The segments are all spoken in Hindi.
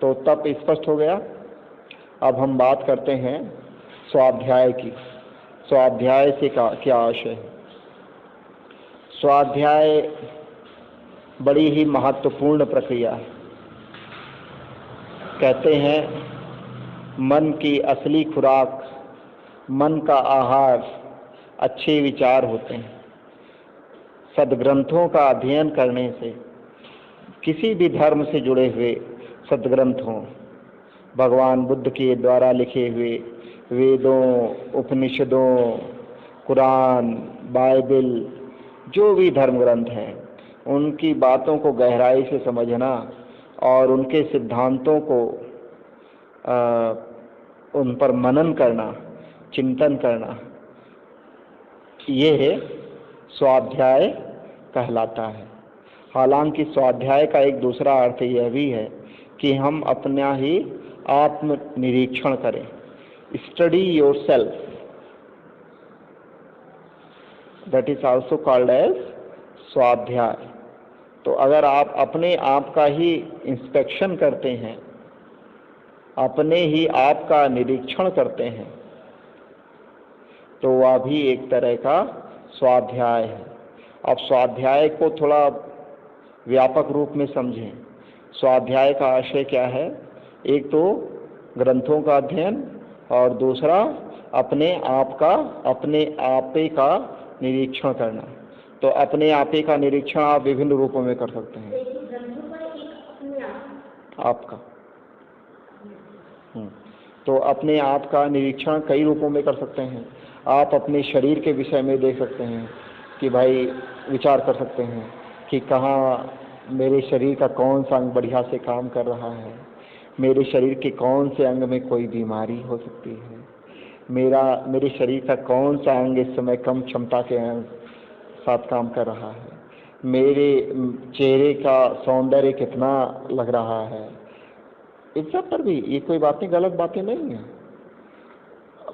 तो तप स्पष्ट हो गया। अब हम बात करते हैं स्वाध्याय की। स्वाध्याय से क्या आशय है? स्वाध्याय बड़ी ही महत्वपूर्ण प्रक्रिया है। कहते हैं मन की असली खुराक, मन का आहार अच्छे विचार होते हैं। सद्ग्रंथों का अध्ययन करने से, किसी भी धर्म से जुड़े हुए सद्ग्रंथों, भगवान बुद्ध के द्वारा लिखे हुए वेदों, उपनिषदों, कुरान, बाइबल, जो भी धर्म ग्रंथ हैं, उनकी बातों को गहराई से समझना और उनके सिद्धांतों को उन पर मनन करना, चिंतन करना, ये स्वाध्याय कहलाता है। हालांकि स्वाध्याय का एक दूसरा अर्थ यह भी है कि हम अपना ही आत्म निरीक्षण करें। Study yourself, that is also called as स्वाध्याय। तो अगर आप अपने आप का ही इंस्पेक्शन करते हैं, अपने ही आप का निरीक्षण करते हैं, तो वह भी एक तरह का स्वाध्याय है। अब स्वाध्याय को थोड़ा व्यापक रूप में समझें। स्वाध्याय का आशय क्या है? एक तो ग्रंथों का अध्ययन और दूसरा अपने आप का, अपने आपे का निरीक्षण करना। तो अपने आपे का निरीक्षण आप विभिन्न रूपों में कर सकते हैं। आपका तो अपने आप का निरीक्षण कई रूपों में कर सकते हैं। आप अपने शरीर के विषय में देख सकते हैं कि भाई विचार कर सकते हैं कि कहाँ मेरे शरीर का कौन सा अंग बढ़िया से काम कर रहा है, मेरे शरीर के कौन से अंग में कोई बीमारी हो सकती है, मेरे शरीर का कौन सा अंग इस समय कम क्षमता के साथ काम कर रहा है, मेरे चेहरे का सौंदर्य कितना लग रहा है। इस सब पर भी ये कोई बातें, गलत बातें नहीं है।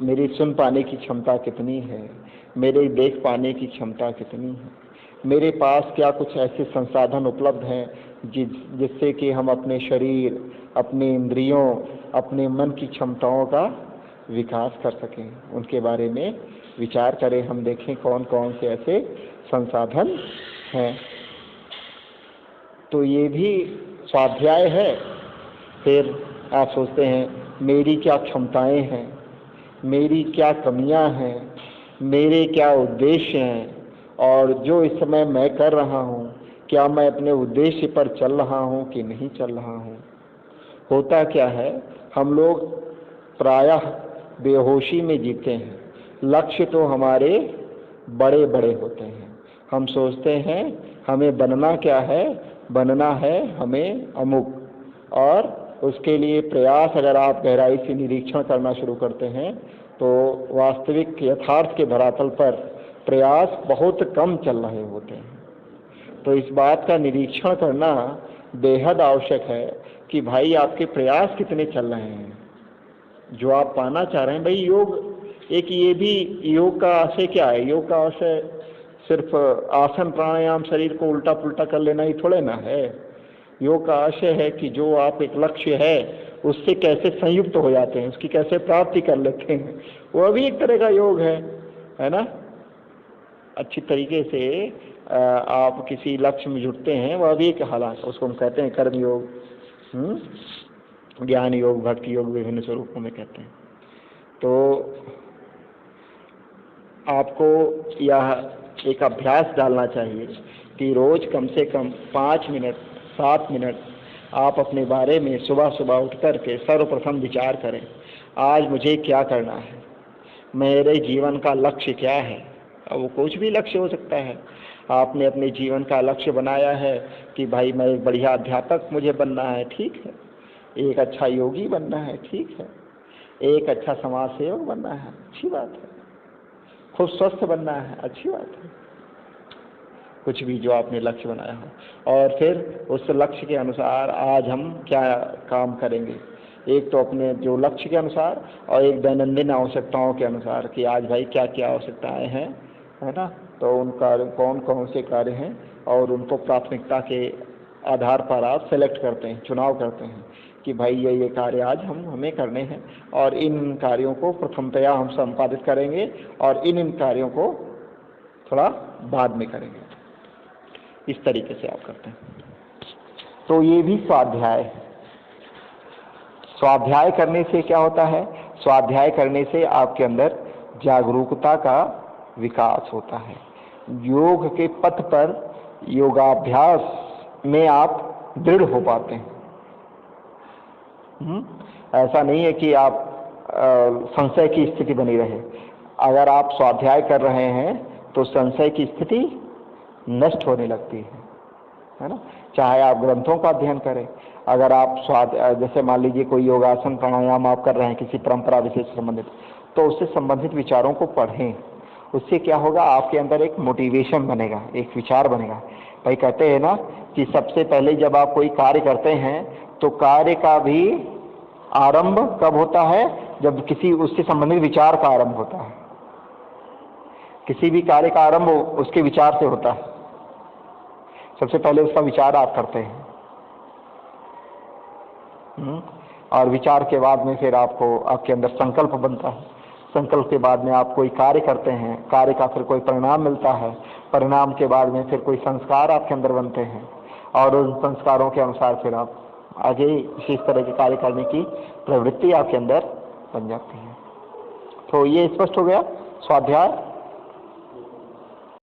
मेरी सुन पाने की क्षमता कितनी है, मेरे देख पाने की क्षमता कितनी है, मेरे पास क्या कुछ ऐसे संसाधन उपलब्ध हैं जिससे कि हम अपने शरीर, अपने इंद्रियों, अपने मन की क्षमताओं का विकास कर सकें। उनके बारे में विचार करें, हम देखें कौन कौन से ऐसे संसाधन हैं। तो ये भी स्वाध्याय है। फिर आप सोचते हैं मेरी क्या क्षमताएं हैं, मेरी क्या कमियां हैं, मेरे क्या उद्देश्य हैं, और जो इस समय मैं कर रहा हूँ क्या मैं अपने उद्देश्य पर चल रहा हूँ कि नहीं चल रहा हूँ। होता क्या है, हम लोग प्रायः बेहोशी में जीते हैं। लक्ष्य तो हमारे बड़े बड़े होते हैं। हम सोचते हैं हमें बनना क्या है, बनना है हमें अमुक, और उसके लिए प्रयास अगर आप गहराई से निरीक्षण करना शुरू करते हैं तो वास्तविक यथार्थ के धरातल पर प्रयास बहुत कम चल रहे होते हैं। तो इस बात का निरीक्षण करना बेहद आवश्यक है कि भाई आपके प्रयास कितने चल रहे हैं, जो आप पाना चाह रहे हैं। भाई योग एक, ये भी योग का आशय क्या है? योग का आशय सिर्फ आसन प्राणायाम, शरीर को उल्टा पुल्टा कर लेना ही थोड़े ना है। योग का आशय है कि जो आप एक लक्ष्य है उससे कैसे संयुक्त हो जाते हैं, उसकी कैसे प्राप्ति कर लेते हैं, वह भी एक तरह का योग है ना। अच्छी तरीके से आप किसी लक्ष्य में जुटते हैं, वह भी एक, हालांकि उसको हम कहते हैं कर्म योग, ज्ञान योग, भक्ति योग, विभिन्न स्वरूपों में कहते हैं। तो आपको यह एक अभ्यास डालना चाहिए कि रोज कम से कम 5 मिनट, 7 मिनट आप अपने बारे में सुबह सुबह उठ कर के सर्वप्रथम विचार करें, आज मुझे क्या करना है, मेरे जीवन का लक्ष्य क्या है। अब वो कुछ भी लक्ष्य हो सकता है। आपने अपने जीवन का लक्ष्य बनाया है कि भाई मैं एक बढ़िया अध्यापक मुझे बनना है, ठीक है। एक अच्छा योगी बनना है, ठीक है। एक अच्छा समाज सेवक बनना है, अच्छी बात है। खूब स्वस्थ बनना है, अच्छी बात है। कुछ भी जो आपने लक्ष्य बनाया हो, और फिर उस लक्ष्य के अनुसार आज हम क्या काम करेंगे। एक तो अपने जो लक्ष्य के अनुसार, और एक दैनंदिन आवश्यकताओं के अनुसार कि आज भाई क्या क्या आवश्यकताएं हैं, है ना। तो उन कार्य कौन कौन से कार्य हैं, और उनको प्राथमिकता के आधार पर आप सेलेक्ट करते हैं, चुनाव करते हैं कि भाई ये कार्य आज हमें करने हैं और इन कार्यों को प्रथमतया हम संपादित करेंगे और इन कार्यों को थोड़ा बाद में करेंगे। इस तरीके से आप करते हैं। तो ये भी स्वाध्याय। स्वाध्याय करने से क्या होता है? स्वाध्याय करने से आपके अंदर जागरूकता का विकास होता है। योग के पथ पर योगाभ्यास में आप दृढ़ हो पाते हैं। ऐसा नहीं है कि आप संशय की स्थिति बनी रहे। अगर आप स्वाध्याय कर रहे हैं तो संशय की स्थिति नष्ट होने लगती है ना। चाहे आप ग्रंथों का अध्ययन करें, अगर आप जैसे मान लीजिए कोई योगासन प्राणायाम आप कर रहे हैं किसी परंपरा विशेष संबंधित, तो उससे संबंधित विचारों को पढ़ें। उससे क्या होगा? आपके अंदर एक मोटिवेशन बनेगा, एक विचार बनेगा। भाई कहते हैं ना कि सबसे पहले जब आप कोई कार्य करते हैं तो कार्य का भी आरंभ कब होता है? जब किसी उससे संबंधित विचार का आरंभ होता है। किसी भी कार्य का आरंभ उसके विचार से होता है। सबसे पहले उसका विचार आप करते हैं और विचार के बाद में फिर आपके अंदर संकल्प बनता है। संकल्प के बाद में आप कोई कार्य करते हैं, कार्य का फिर कोई परिणाम मिलता है, परिणाम के बाद में फिर कोई संस्कार आपके अंदर बनते हैं और उन संस्कारों के अनुसार फिर आप आगे इस तरह के कार्य करने की प्रवृत्ति आपके अंदर बन जाती है। तो ये स्पष्ट हो गया स्वाध्याय।